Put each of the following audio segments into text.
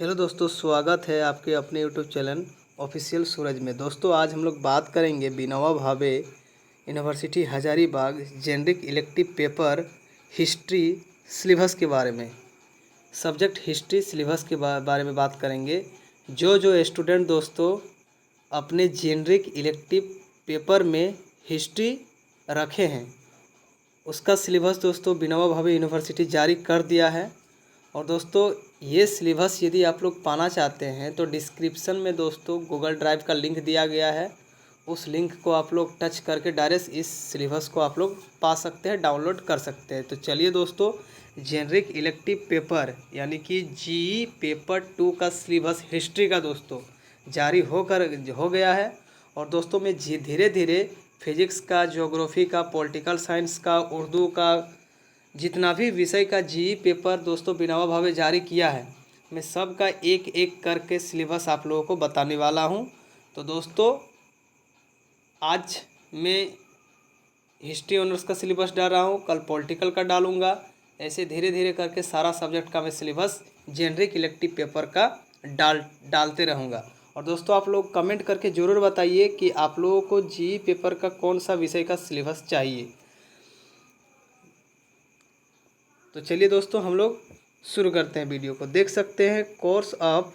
Hello दोस्तों, स्वागत है आपके अपने यूट्यूब चैनल ऑफिशियल सूरज में। दोस्तों आज हम लोग बात करेंगे Vinoba Bhave university Hazaribagh generic elective paper history syllabus के बारे में। सब्जेक्ट हिस्ट्री सिलेबस के बारे में बात करेंगे। जो स्टूडेंट दोस्तों अपने जेनरिक इलेक्टिव पेपर में हिस्ट्री रखे हैं उसका सिलेबस दोस्तों विनोबा भावे यूनिवर्सिटी जारी कर दिया है। और दोस्तों ये सिलेबस यदि आप लोग पाना चाहते हैं तो डिस्क्रिप्शन में दोस्तों गूगल ड्राइव का लिंक दिया गया है। उस लिंक को आप लोग टच करके डायरेक्ट इस सिलेबस को आप लोग पा सकते हैं, डाउनलोड कर सकते हैं। तो चलिए दोस्तों, जेनरिक इलेक्टिव पेपर यानी कि जी पेपर 2 का सिलेबस हिस्ट्री का दोस्तों जारी हो गया है। और दोस्तों मैं धीरे धीरे फिजिक्स का, ज्योग्राफी का, पॉलिटिकल साइंस का, उर्दू का, जितना भी विषय का जी पेपर दोस्तों विनोबा भावे जारी किया है, मैं सब का एक एक करके सिलेबस आप लोगों को बताने वाला हूं। तो दोस्तों आज मैं हिस्ट्री ऑनर्स का सिलेबस डाल रहा हूं, कल पॉलिटिकल का डालूंगा। ऐसे धीरे धीरे करके सारा सब्जेक्ट का मैं सिलेबस जेनरिक इलेक्टिव पेपर का डालते रहूँगा। और दोस्तों आप लोग कमेंट करके ज़रूर बताइए कि आप लोगों को जी पेपर का कौन सा विषय का सिलेबस चाहिए। तो चलिए दोस्तों हम लोग शुरू करते हैं वीडियो को। देख सकते हैं course of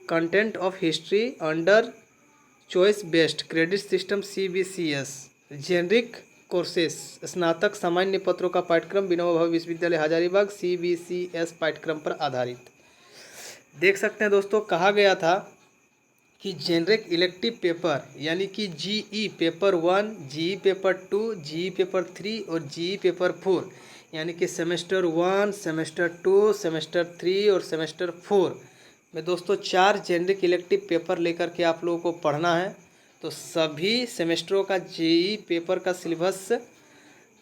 content of history under choice based credit system CBCS generic courses स्नातक सामान्य पत्रों का पाठ्यक्रम विनोबा भावे विश्वविद्यालय हजारीबाग CBCS पाठ्यक्रम पर आधारित। देख सकते हैं दोस्तों कहा गया था कि जेनरिक इलेक्टिव पेपर यानी कि GE paper 1, GE paper 2, GE paper 3 और GE पेपर 4 यानी कि सेमेस्टर 1, सेमेस्टर 2, सेमेस्टर 3 और सेमेस्टर 4 में दोस्तों 4 जेनरिक इलेक्टिव पेपर लेकर के आप लोगों को पढ़ना है। तो सभी सेमेस्टरों का GE पेपर का सिलेबस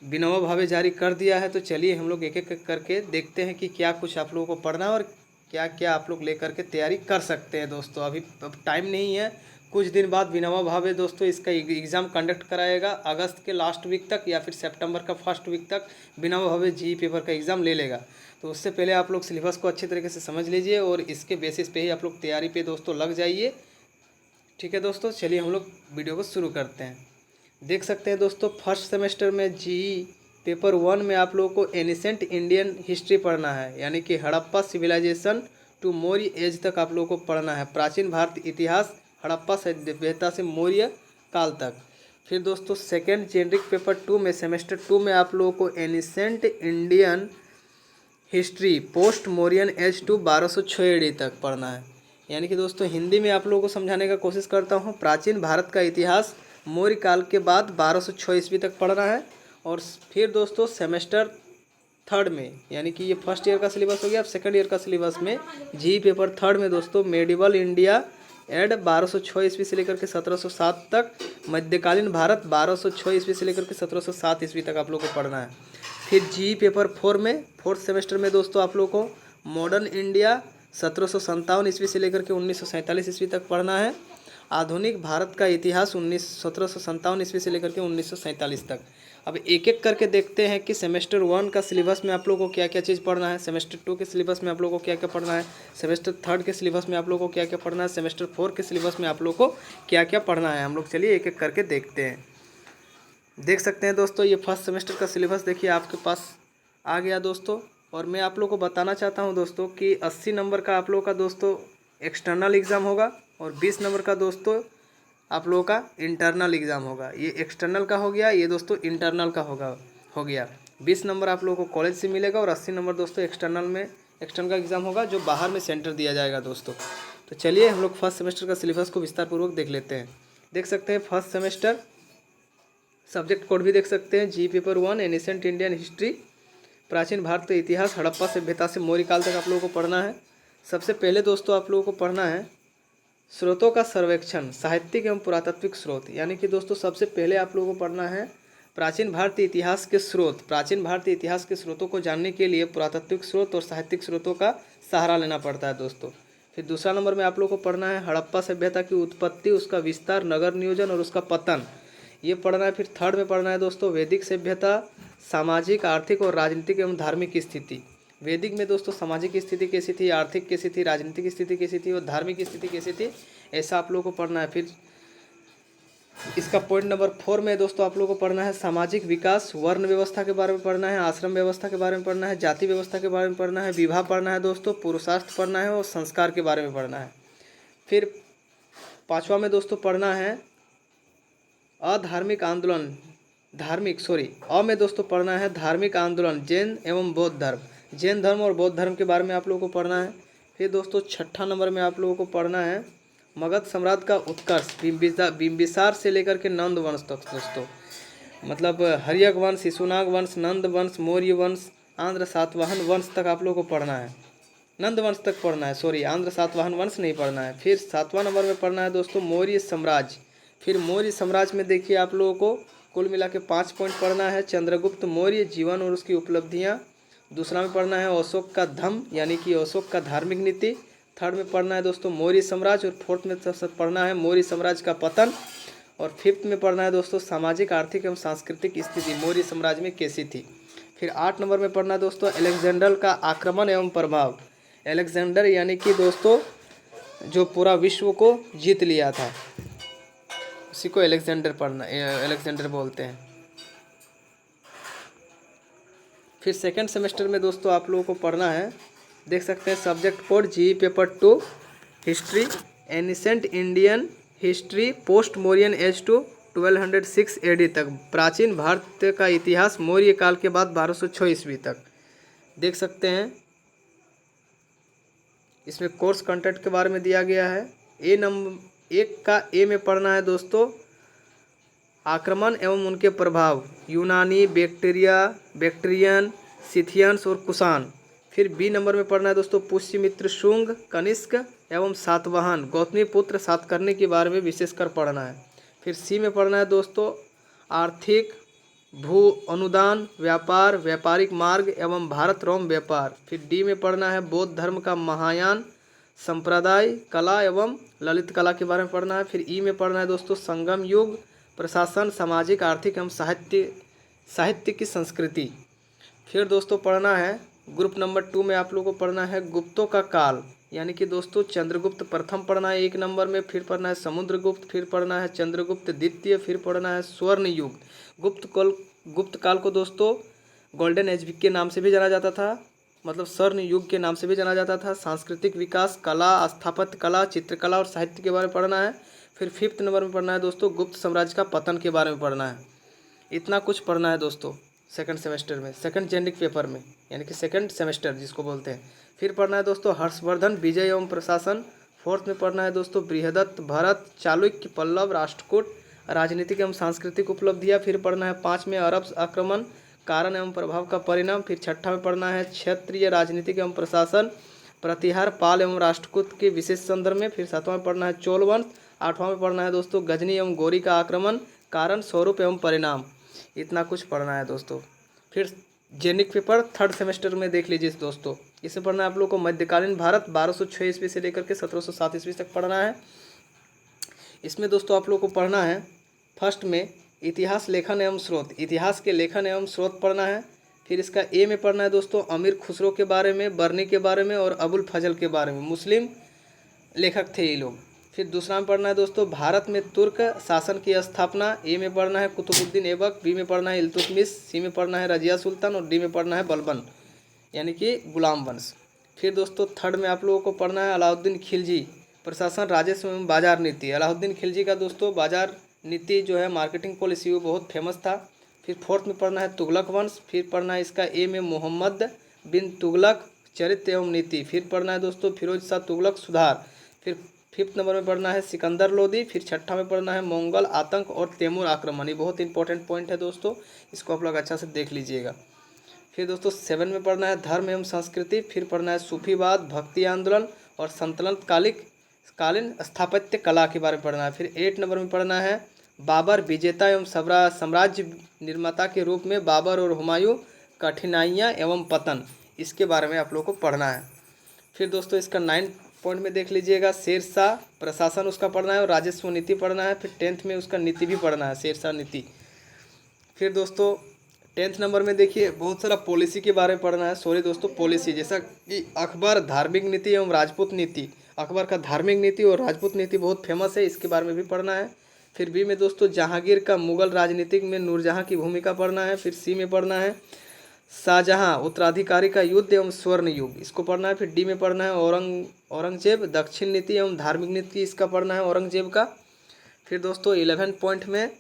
विनोबा भावे जारी कर दिया है। तो चलिए हम लोग एक एक करके देखते हैं कि क्या कुछ आप लोगों को पढ़ना है और क्या क्या आप लोग लेकर के तैयारी कर सकते हैं। दोस्तों अभी अब टाइम नहीं है, कुछ दिन बाद विनोबा भावे दोस्तों इसका एग्ज़ाम कंडक्ट कराएगा। अगस्त के लास्ट वीक तक या फिर सितंबर का फर्स्ट वीक तक विनोबा भावे जी पेपर का एग्ज़ाम ले लेगा। तो उससे पहले आप लोग सिलेबस को अच्छे तरीके से समझ लीजिए और इसके बेसिस पे ही आप लोग तैयारी पे दोस्तों लग जाइए। ठीक है दोस्तों, चलिए हम लोग वीडियो को शुरू करते हैं। देख सकते हैं दोस्तों फर्स्ट सेमेस्टर में जी पेपर 1 में आप लोगों को एनिसेंट इंडियन हिस्ट्री पढ़ना है, यानी कि Harappa civilisation to Maurya age तक आप लोगों को पढ़ना है। प्राचीन भारत इतिहास हड़प्पा सभ्यता से मौर्य काल तक। फिर दोस्तों सेकेंड जेनरिक पेपर 2 में सेमेस्टर 2 में आप लोगों को ancient Indian history post Mauryan age to 1206 AD तक पढ़ना है। यानी कि दोस्तों हिंदी में आप लोगों को समझाने का कोशिश करता हूँ, प्राचीन भारत का इतिहास मौर्य काल के बाद 1206 ईस्वी तक पढ़ना है। और फिर दोस्तों सेमेस्टर 3 में, यानी कि ये फर्स्ट ईयर का सिलेबस हो गया, अब सेकंड ईयर का सिलेबस में जी पेपर 3 में दोस्तों मेडिवल इंडिया एड 1206 ईस्वी से लेकर के 1707 तक, मध्यकालीन भारत 1206 ईस्वी से लेकर के 1707 ईस्वी तक आप लोग को पढ़ना है। फिर जी पेपर 4 में फोर्थ सेमेस्टर में दोस्तों आप लोग को मॉडर्न इंडिया 1757 ईस्वी से लेकर के 1947 ईस्वी तक पढ़ना है। आधुनिक भारत का इतिहास 1757 ईस्वी से लेकर के 1947 तक। अब एक एक करके देखते हैं कि सेमेस्टर 1 का सिलेबस में आप लोगों को क्या क्या चीज़ पढ़ना है, सेमेस्टर 2 के सिलेबस में आप लोगों को क्या क्या पढ़ना है, सेमेस्टर 3 के सिलेबस में आप लोगों को क्या क्या पढ़ना है, सेमेस्टर 4 के सिलेबस में आप लोगों को क्या क्या पढ़ना है। हम लोग चलिए एक एक करके देखते हैं। देख सकते हैं दोस्तों ये फर्स्ट सेमेस्टर का सिलेबस देखिए आपके पास आ गया दोस्तों। और मैं आप लोगों को बताना चाहता हूं दोस्तों कि 80 नंबर का आप लोगों का दोस्तों एक्सटर्नल एग्ज़ाम होगा और 20 नंबर का दोस्तों आप लोगों का इंटरनल एग्ज़ाम होगा। ये एक्सटर्नल का हो गया, ये दोस्तों इंटरनल का हो गया। 20 नंबर आप लोगों को कॉलेज से मिलेगा और 80 नंबर दोस्तों एक्सटर्नल का एग्ज़ाम होगा जो बाहर में सेंटर दिया जाएगा दोस्तों। तो चलिए हम लोग फर्स्ट सेमेस्टर का सिलेबस को विस्तारपूर्वक देख लेते हैं। देख सकते हैं फर्स्ट सेमेस्टर सब्जेक्ट कोड भी देख सकते हैं, जी पेपर 1 एनिसेंट इंडियन हिस्ट्री प्राचीन भारत का इतिहास हड़प्पा सभ्यता से मौर्य काल तक आप लोगों को पढ़ना है। सबसे पहले दोस्तों आप लोगों को पढ़ना है स्रोतों का सर्वेक्षण, साहित्यिक एवं पुरातात्विक स्रोत। यानी कि दोस्तों सबसे पहले आप लोगों को पढ़ना है प्राचीन भारतीय इतिहास के स्रोत। प्राचीन भारतीय इतिहास के स्रोतों को जानने के लिए पुरातात्विक स्रोत और साहित्यिक स्रोतों का सहारा लेना पड़ता है दोस्तों। फिर दूसरा नंबर में आप लोगों को पढ़ना है हड़प्पा सभ्यता की उत्पत्ति, उसका विस्तार, नगर नियोजन और उसका पतन, ये पढ़ना है। फिर थर्ड में पढ़ना है दोस्तों वैदिक सभ्यता, सामाजिक, आर्थिक और राजनीतिक एवं धार्मिक स्थिति। वैदिक में दोस्तों सामाजिक स्थिति कैसी थी, आर्थिक कैसी थी, राजनीतिक स्थिति कैसी थी और धार्मिक स्थिति कैसी थी, ऐसा आप लोगों को पढ़ना है। फिर इसका पॉइंट नंबर 4 में दोस्तों आप लोगों को पढ़ना है सामाजिक विकास, वर्ण व्यवस्था के बारे में पढ़ना है, आश्रम व्यवस्था के बारे में पढ़ना है, जाति व्यवस्था के बारे में पढ़ना है, विवाह पढ़ना है दोस्तों, पुरुषार्थ पढ़ना है और संस्कार के बारे में पढ़ना है। फिर 5वां में दोस्तों पढ़ना है अधार्मिक आंदोलन, अ में दोस्तों पढ़ना है धार्मिक आंदोलन जैन एवं बौद्ध धर्म, जैन धर्म और बौद्ध धर्म के बारे में आप लोगों को पढ़ना है। फिर दोस्तों 6ठा नंबर में आप लोगों को पढ़ना है मगध सम्राट का उत्कर्ष, बिंबिसार से लेकर के नंद वंश तक दोस्तों, मतलब हर्यक वंश, शिशुनाग वंश, नंद वंश, मौर्य वंश, आंध्र सातवाहन वंश तक आप लोगों को पढ़ना है। नंद वंश तक पढ़ना है, सॉरी, आंध्र सातवाहन वंश नहीं पढ़ना है। फिर 7वां नंबर में पढ़ना है दोस्तों मौर्य साम्राज्य। फिर मौर्य साम्राज्य में देखिए आप लोगों को कुल मिला के 5 पॉइंट पढ़ना है। चंद्रगुप्त मौर्य, जीवन और उसकी उपलब्धियाँ। दूसरा में पढ़ना है अशोक का धम्म, यानी कि अशोक का धार्मिक नीति। थर्ड में पढ़ना है दोस्तों मौर्य साम्राज्य। और फोर्थ में पढ़ना है मौर्य साम्राज्य का पतन। और फिफ्थ में पढ़ना है दोस्तों सामाजिक, आर्थिक एवं सांस्कृतिक स्थिति मौर्य साम्राज्य में कैसी थी। फिर 8 नंबर में पढ़ना है दोस्तों अलेक्जेंडर का आक्रमण एवं प्रभाव। अलेक्जेंडर यानी कि दोस्तों जो पूरा विश्व को जीत लिया था, उसी को अलेक्जेंडर बोलते हैं। फिर सेकंड सेमेस्टर में दोस्तों आप लोगों को पढ़ना है, देख सकते हैं subject code G paper 2 history, ancient Indian history post Mauryan age to 1206 AD तक, प्राचीन भारत का इतिहास मौर्य काल के बाद 1206 ईस्वी तक। देख सकते हैं इसमें कोर्स कंटेंट के बारे में दिया गया है। ए में पढ़ना है दोस्तों आक्रमण एवं उनके प्रभाव, यूनानी, बैक्ट्रियन, सिथियंस और कुषाण। फिर बी नंबर में पढ़ना है दोस्तों पुष्यमित्र, शुंग, कनिष्क एवं सातवाहन, गौतमी पुत्र सातकर्णी के बारे में विशेषकर पढ़ना है। फिर सी में पढ़ना है दोस्तों आर्थिक, भू अनुदान, व्यापार, व्यापारिक मार्ग एवं भारत रोम व्यापार। फिर डी में पढ़ना है बौद्ध धर्म का महायान संप्रदाय, कला एवं ललित कला के बारे में पढ़ना है। फिर ई में पढ़ना है दोस्तों संगम युग, प्रशासन, सामाजिक, आर्थिक एवं साहित्य की संस्कृति। फिर दोस्तों पढ़ना है ग्रुप नंबर 2 में आप लोगों को पढ़ना है गुप्तों का काल, यानी कि दोस्तों चंद्रगुप्त प्रथम पढ़ना है 1 नंबर में। फिर पढ़ना है समुद्रगुप्त, फिर पढ़ना है चंद्रगुप्त द्वितीय, फिर पढ़ना है स्वर्ण युग। गुप्त काल को दोस्तों गोल्डन एज के नाम से भी जाना जाता था, मतलब स्वर्ण युग के नाम से भी जाना जाता था। सांस्कृतिक विकास, कला, स्थापत्य कला, चित्रकला और साहित्य के बारे में पढ़ना है। फिर 5th नंबर में पढ़ना है दोस्तों गुप्त साम्राज्य का पतन के बारे में पढ़ना है। इतना कुछ पढ़ना है दोस्तों सेकंड सेमेस्टर में, सेकंड जेनरिक पेपर में, यानी कि सेकंड सेमेस्टर जिसको बोलते हैं। फिर पढ़ना है दोस्तों हर्षवर्धन, विजय एवं प्रशासन। 4th में पढ़ना है दोस्तों बृहदत्त, भरत, चालुक्य, पल्लव, राष्ट्रकूट, राजनीतिक एवं सांस्कृतिक उपलब्धियाँ। फिर पढ़ना है 5 में अरब आक्रमण, कारण एवं प्रभाव का परिणाम। फिर 6ठा में पढ़ना है क्षत्रिय, राजनीतिक एवं प्रशासन, प्रतिहार, पाल एवं राष्ट्रकूट के विशेष संदर्भ में। फिर 7वां में पढ़ना है चोल वंश। 8वां में पढ़ना है दोस्तों गजनी एवं गौरी का आक्रमण, कारण, स्वरूप एवं परिणाम। इतना कुछ पढ़ना है दोस्तों। फिर जेनिक पेपर थर्ड सेमेस्टर में देख लीजिए दोस्तों, इसमें पढ़ना है आप लोग को मध्यकालीन भारत 1206 ईस्वी से लेकर के 1707 ईस्वी तक पढ़ना है। इसमें दोस्तों आप लोग को पढ़ना है फर्स्ट में इतिहास लेखन एवं स्रोत, इतिहास के लेखन एवं स्रोत पढ़ना है। फिर इसका ए में पढ़ना है दोस्तों अमीर खुसरो के बारे में, बर्नी के बारे में और अबुल फजल के बारे में, मुस्लिम लेखक थे ये लोग। फिर दूसरा में पढ़ना है दोस्तों भारत में तुर्क शासन की स्थापना। ए में पढ़ना है कुतुबुद्दीन ऐबक, बी में पढ़ना है इल्तुतमिश, सी में पढ़ना है रजिया सुल्तान और डी में पढ़ना है बलबन, यानी कि गुलाम वंश। फिर दोस्तों थर्ड में आप लोगों को पढ़ना है अलाउद्दीन खिलजी, प्रशासन, राजस्व एवं बाजार नीति। अलाउद्दीन खिलजी का दोस्तों बाजार नीति जो है मार्केटिंग पॉलिसी वो बहुत फेमस था। फिर फोर्थ में पढ़ना है तुगलक वंश। फिर पढ़ना है इसका ए में मोहम्मद बिन तुगलक, चरित्र एवं नीति। फिर पढ़ना है दोस्तों फिरोज शाह तुगलक, सुधार। फिर 5th नंबर में पढ़ना है सिकंदर लोदी। फिर 6ठा में पढ़ना है मंगोल आतंक और तैमूर आक्रमण। ये बहुत इंपॉर्टेंट पॉइंट है दोस्तों, इसको आप लोग अच्छा से देख लीजिएगा। फिर दोस्तों 7 में पढ़ना है धर्म एवं संस्कृति। फिर पढ़ना है सूफीवाद, भक्ति आंदोलन और संतुलन कालीन स्थापत्य कला के बारे में पढ़ना है। फिर 8 नंबर में पढ़ना है बाबर विजेता एवं साम्राज्य निर्माता के रूप में बाबर और हुमायूं, कठिनाइयाँ एवं पतन, इसके बारे में आप लोग को पढ़ना है। फिर दोस्तों इसका 9 पॉइंट में देख लीजिएगा शेरशाह, प्रशासन उसका पढ़ना है और राजस्व नीति पढ़ना है। फिर 10th में उसका नीति भी पढ़ना है, शेरशाह नीति। फिर दोस्तों 10th नंबर में देखिए बहुत सारा पॉलिसी के बारे में पढ़ना है। सॉरी दोस्तों, पॉलिसी जैसा कि अकबर धार्मिक नीति एवं राजपूत नीति। अकबर का धार्मिक नीति और राजपूत नीति बहुत फेमस है, इसके बारे में भी पढ़ना है। फिर बी में दोस्तों जहांगीर का मुगल राजनीतिक में नूरजहां की भूमिका पढ़ना है। फिर सी में पढ़ना है शाहजहां उत्तराधिकारी का युद्ध एवं स्वर्ण युग, इसको पढ़ना है। फिर डी में पढ़ना है औरंगजेब दक्षिण नीति एवं धार्मिक नीति, इसका पढ़ना है औरंगजेब का। फिर दोस्तों 11 पॉइंट में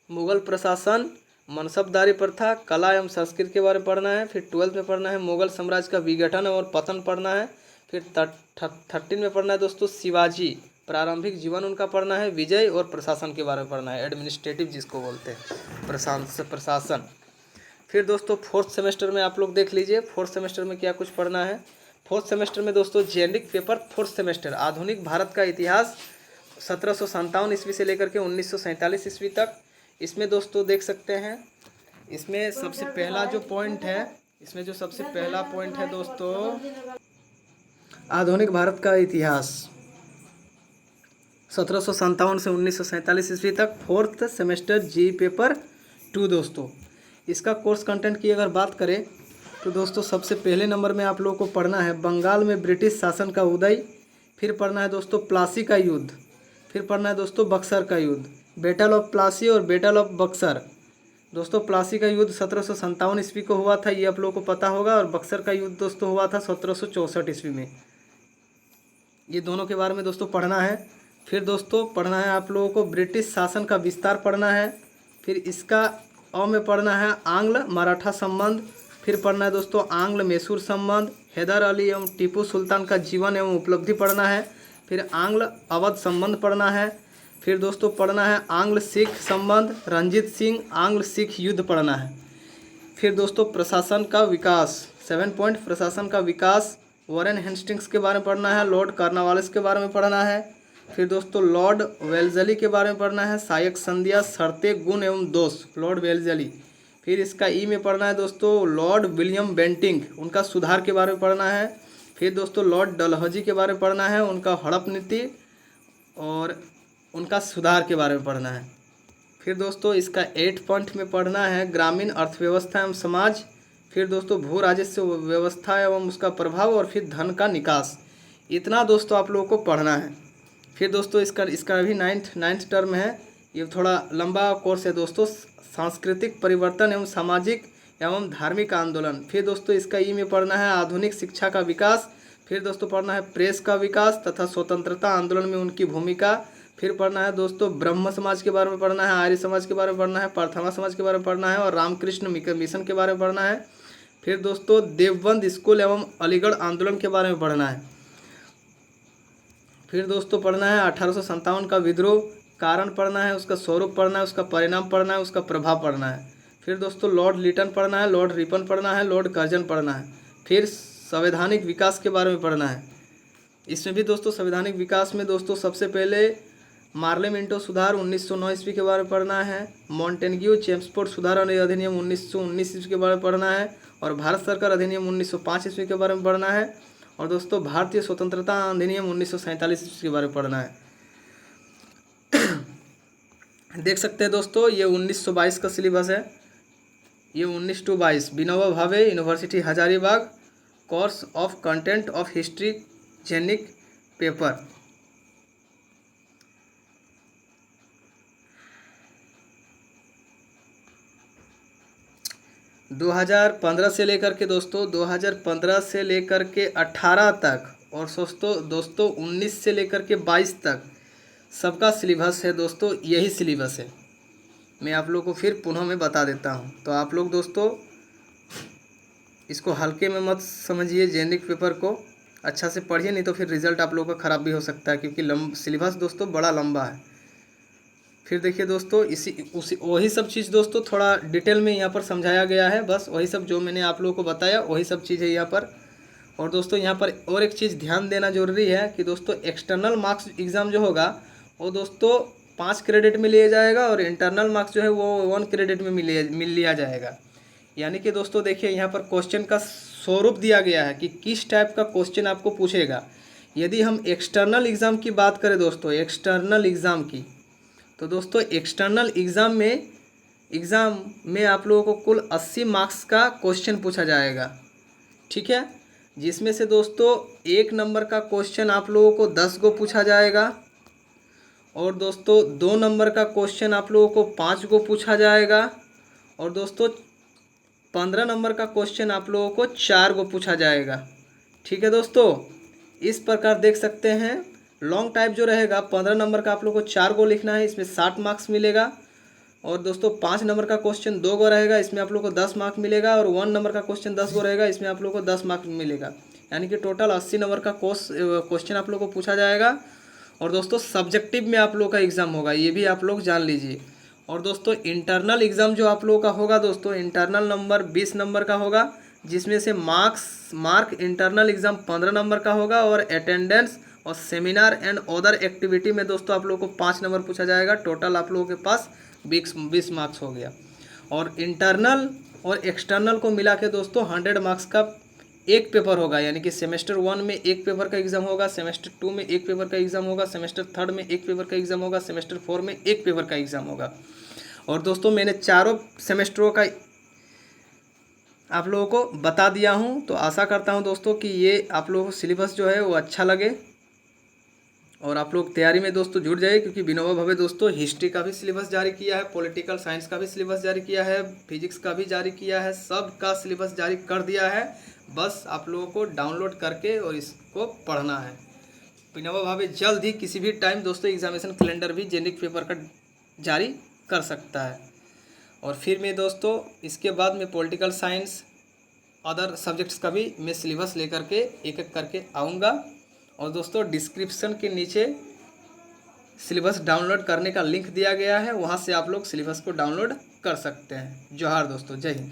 मुगल प्रशासन, मनसबदारी प्रथा, कला एवं संस्कृति के बारे में पढ़ना है। फिर 12 में पढ़ना है मुगल साम्राज्य का विघटन और पतन पढ़ना है। फिर 13 में पढ़ना है दोस्तों शिवाजी, प्रारंभिक जीवन उनका पढ़ना है। विजय और प्रशासन के बारे में पढ़ना है, एडमिनिस्ट्रेटिव जिसको बोलते हैं, प्रशासन। फिर दोस्तों 4th सेमेस्टर में आप लोग देख लीजिए 4th सेमेस्टर में क्या कुछ पढ़ना है। 4th सेमेस्टर में दोस्तों जेनेरिक पेपर 4th सेमेस्टर आधुनिक भारत का इतिहास 1757 ईस्वी से लेकर के 1947 ईस्वी तक। इसमें दोस्तों देख सकते हैं, इसमें सबसे पहला जो पॉइंट है, इसमें जो सबसे पहला पॉइंट है दोस्तों आधुनिक भारत का इतिहास 1757 से 1947 ईस्वी तक, 4th सेमेस्टर जी पेपर 2 दोस्तों। इसका कोर्स कंटेंट की अगर बात करें तो दोस्तों सबसे पहले नंबर में आप लोगों को पढ़ना है बंगाल में ब्रिटिश शासन का उदय। फिर पढ़ना है दोस्तों प्लासी का युद्ध। फिर पढ़ना है दोस्तों बक्सर का युद्ध, बैटल ऑफ प्लासी और बैटल ऑफ बक्सर। दोस्तों प्लासी का युद्ध 1757 ईस्वी को हुआ था, ये आप लोगों को पता होगा। और बक्सर का युद्ध दोस्तों हुआ था 1764 ईस्वी में। ये दोनों के बारे में दोस्तों पढ़ना है। फिर दोस्तों पढ़ना है आप लोगों को ब्रिटिश शासन का विस्तार पढ़ना है। फिर इसका अ में पढ़ना है आंग्ल मराठा संबंध। फिर पढ़ना है दोस्तों आंग्ल मैसूर संबंध, हैदर अली एवं टीपू सुल्तान का जीवन एवं उपलब्धि पढ़ना है। फिर आंग्ल अवध संबंध पढ़ना है। फिर दोस्तों पढ़ना है आंग्ल सिख संबंध, रंजीत सिंह आंग्ल सिख युद्ध पढ़ना है। फिर दोस्तों प्रशासन का विकास 7 पॉइंट प्रशासन का विकास, वॉरेन हेस्टिंग्स के बारे में पढ़ना है, लॉर्ड कॉर्नवालिस के बारे में पढ़ना है। फिर दोस्तों लॉर्ड वेल्जली के बारे में पढ़ना है, सहायक संधियाँ शर्तें गुण एवं दोष, लॉर्ड वेल्जली। फिर इसका ई में पढ़ना है दोस्तों लॉर्ड विलियम बेंटिंग, उनका सुधार के बारे में पढ़ना है। फिर दोस्तों लॉर्ड डलहौजी के बारे में पढ़ना है, उनका हड़प नीति और उनका सुधार के बारे में पढ़ना है। फिर दोस्तों इसका 8 पॉइंट में पढ़ना है ग्रामीण अर्थव्यवस्था एवं समाज। फिर दोस्तों भू राजस्व व्यवस्था एवं उसका प्रभाव, और फिर धन का निकास। इतना दोस्तों आप लोगों को पढ़ना है। फिर दोस्तों इसका भी 9th टर्म है, ये थोड़ा लंबा कोर्स है दोस्तों, सांस्कृतिक परिवर्तन एवं सामाजिक एवं धार्मिक आंदोलन। फिर दोस्तों इसका ई में पढ़ना है आधुनिक शिक्षा का विकास। फिर दोस्तों पढ़ना है प्रेस का विकास तथा स्वतंत्रता आंदोलन में उनकी भूमिका। फिर पढ़ना है दोस्तों ब्रह्म समाज के बारे में पढ़ना है, आर्य समाज के बारे में पढ़ना है, प्रथमा समाज के बारे में पढ़ना है और रामकृष्ण मिशन के बारे में पढ़ना है। फिर दोस्तों देवबंद स्कूल एवं अलीगढ़ आंदोलन के बारे में पढ़ना है। फिर दोस्तों पढ़ना है 1857 का विद्रोह, कारण पढ़ना है, उसका स्वरूप पढ़ना है, उसका परिणाम पढ़ना है, उसका प्रभाव पढ़ना है। फिर दोस्तों लॉर्ड लिटन पढ़ना है, लॉर्ड रिपन पढ़ना है, लॉर्ड कर्जन पढ़ना है। फिर संवैधानिक विकास के बारे में पढ़ना है। इसमें भी दोस्तों संवैधानिक विकास में दोस्तों सबसे पहले मार्लेमेंटो सुधार 1909 ईस्वी के बारे में पढ़ना है, मॉन्टेन्ग्यू चेम्सफोर्ड सुधार अधिनियम 1919 ईस्वी के बारे में पढ़ना है, और भारत सरकार अधिनियम 1905 ईस्वी के बारे में पढ़ना है, और दोस्तों भारतीय स्वतंत्रता अधिनियम 1947 ईस्वी के बारे में पढ़ना है। देख सकते हैं दोस्तों ये 1922 का सिलेबस है, ये 19 to 22 Vinoba Bhave university Hazaribagh, course of content of history generic paper. दो 2015 से लेकर के दोस्तों 2015 से लेकर के 18 तक, और दोस्तों 19 से लेकर के 22 तक सबका सिलेबस है दोस्तों, यही सिलेबस है। मैं आप लोग को फिर पुनः में बता देता हूँ, तो आप लोग दोस्तों इसको हल्के में मत समझिए, जेनेरिक पेपर को अच्छा से पढ़िए, नहीं तो फिर रिज़ल्ट आप लोगों का ख़राब भी हो सकता है, क्योंकि सिलेबस दोस्तों बड़ा लंबा है। फिर देखिए दोस्तों वही सब चीज़ दोस्तों थोड़ा डिटेल में यहाँ पर समझाया गया है, बस वही सब जो मैंने आप लोगों को बताया वही सब चीज़ है यहाँ पर। और दोस्तों यहाँ पर और एक चीज़ ध्यान देना जरूरी है कि दोस्तों एक्सटर्नल मार्क्स एग्ज़ाम जो होगा वो दोस्तों 5 क्रेडिट में लिया जाएगा, और इंटरनल मार्क्स जो है वो 1 क्रेडिट में मिल लिया जाएगा। यानी कि दोस्तों देखिए यहाँ पर क्वेश्चन का स्वरूप दिया गया है कि किस टाइप का क्वेश्चन आपको पूछेगा। यदि हम एक्सटर्नल एग्ज़ाम की बात करें दोस्तों, एक्सटर्नल एग्ज़ाम की, तो दोस्तों एक्सटर्नल एग्ज़ाम में एग्ज़ाम में आप लोगों को कुल 80 मार्क्स का क्वेश्चन पूछा जाएगा, ठीक है। जिसमें से दोस्तों 1 नंबर का क्वेश्चन आप लोगों को 10 गो पूछा जाएगा, और दोस्तों 2 नंबर का क्वेश्चन आप लोगों को 5 गो पूछा जाएगा, और दोस्तों 15 नंबर का क्वेश्चन आप लोगों को 4 गो पूछा जाएगा, ठीक है दोस्तों। इस प्रकार देख सकते हैं लॉन्ग टाइप जो रहेगा 15 नंबर का आप लोगों को 4 गो लिखना है, इसमें 60 मार्क्स मिलेगा। और दोस्तों 5 नंबर का क्वेश्चन 2 गो रहेगा, इसमें आप लोग को 10 मार्क मिलेगा। और 1 नंबर का क्वेश्चन 10 गो रहेगा, इसमें आप लोग को 10 मार्क मिलेगा। यानी कि टोटल 80 नंबर का क्वेश्चन आप लोग को पूछा जाएगा। और दोस्तों सब्जेक्टिव में आप लोग का एग्ज़ाम होगा, ये भी आप लोग जान लीजिए। और दोस्तों इंटरनल एग्ज़ाम जो आप लोगों का होगा दोस्तों, इंटरनल नंबर 20 नंबर का होगा, जिसमें से मार्क इंटरनल एग्ज़ाम 15 नंबर का होगा। और अटेंडेंस और सेमिनार एंड अदर एक्टिविटी में दोस्तों आप लोगों को 5 नंबर पूछा जाएगा। टोटल आप लोगों के पास 20 मार्क्स हो गया। और इंटरनल और एक्सटर्नल को मिला के दोस्तों 100 मार्क्स का एक पेपर होगा, यानी कि सेमेस्टर 1 में एक पेपर का एग्ज़ाम होगा, सेमेस्टर 2 में एक पेपर का एग्ज़ाम होगा, सेमेस्टर 3 में एक पेपर का एग्ज़ाम होगा, सेमेस्टर 4 में एक पेपर का एग्ज़ाम होगा। और दोस्तों मैंने चारों सेमेस्टरों का आप लोगों को बता दिया हूँ। तो आशा करता हूँ दोस्तों कि ये आप लोगों को सिलेबस जो है वो अच्छा लगे और आप लोग तैयारी में दोस्तों जुड़ जाइए, क्योंकि विनोबा भावे दोस्तों हिस्ट्री का भी सिलेबस जारी किया है, पॉलिटिकल साइंस का भी सिलेबस जारी किया है, फिजिक्स का भी जारी किया है, सब का सिलेबस जारी कर दिया है। बस आप लोगों को डाउनलोड करके और इसको पढ़ना है। विनोबा भावे जल्द ही किसी भी टाइम दोस्तों एग्जामिनेशन कैलेंडर भी जेनिक पेपर का जारी कर सकता है। और फिर मैं दोस्तों इसके बाद में पॉलिटिकल साइंस अदर सब्जेक्ट्स का भी मैं सिलेबस लेकर के एक एक करके आऊँगा। और दोस्तों डिस्क्रिप्शन के नीचे सिलेबस डाउनलोड करने का लिंक दिया गया है, वहाँ से आप लोग सिलेबस को डाउनलोड कर सकते हैं। जोहार दोस्तों, जय हिंद।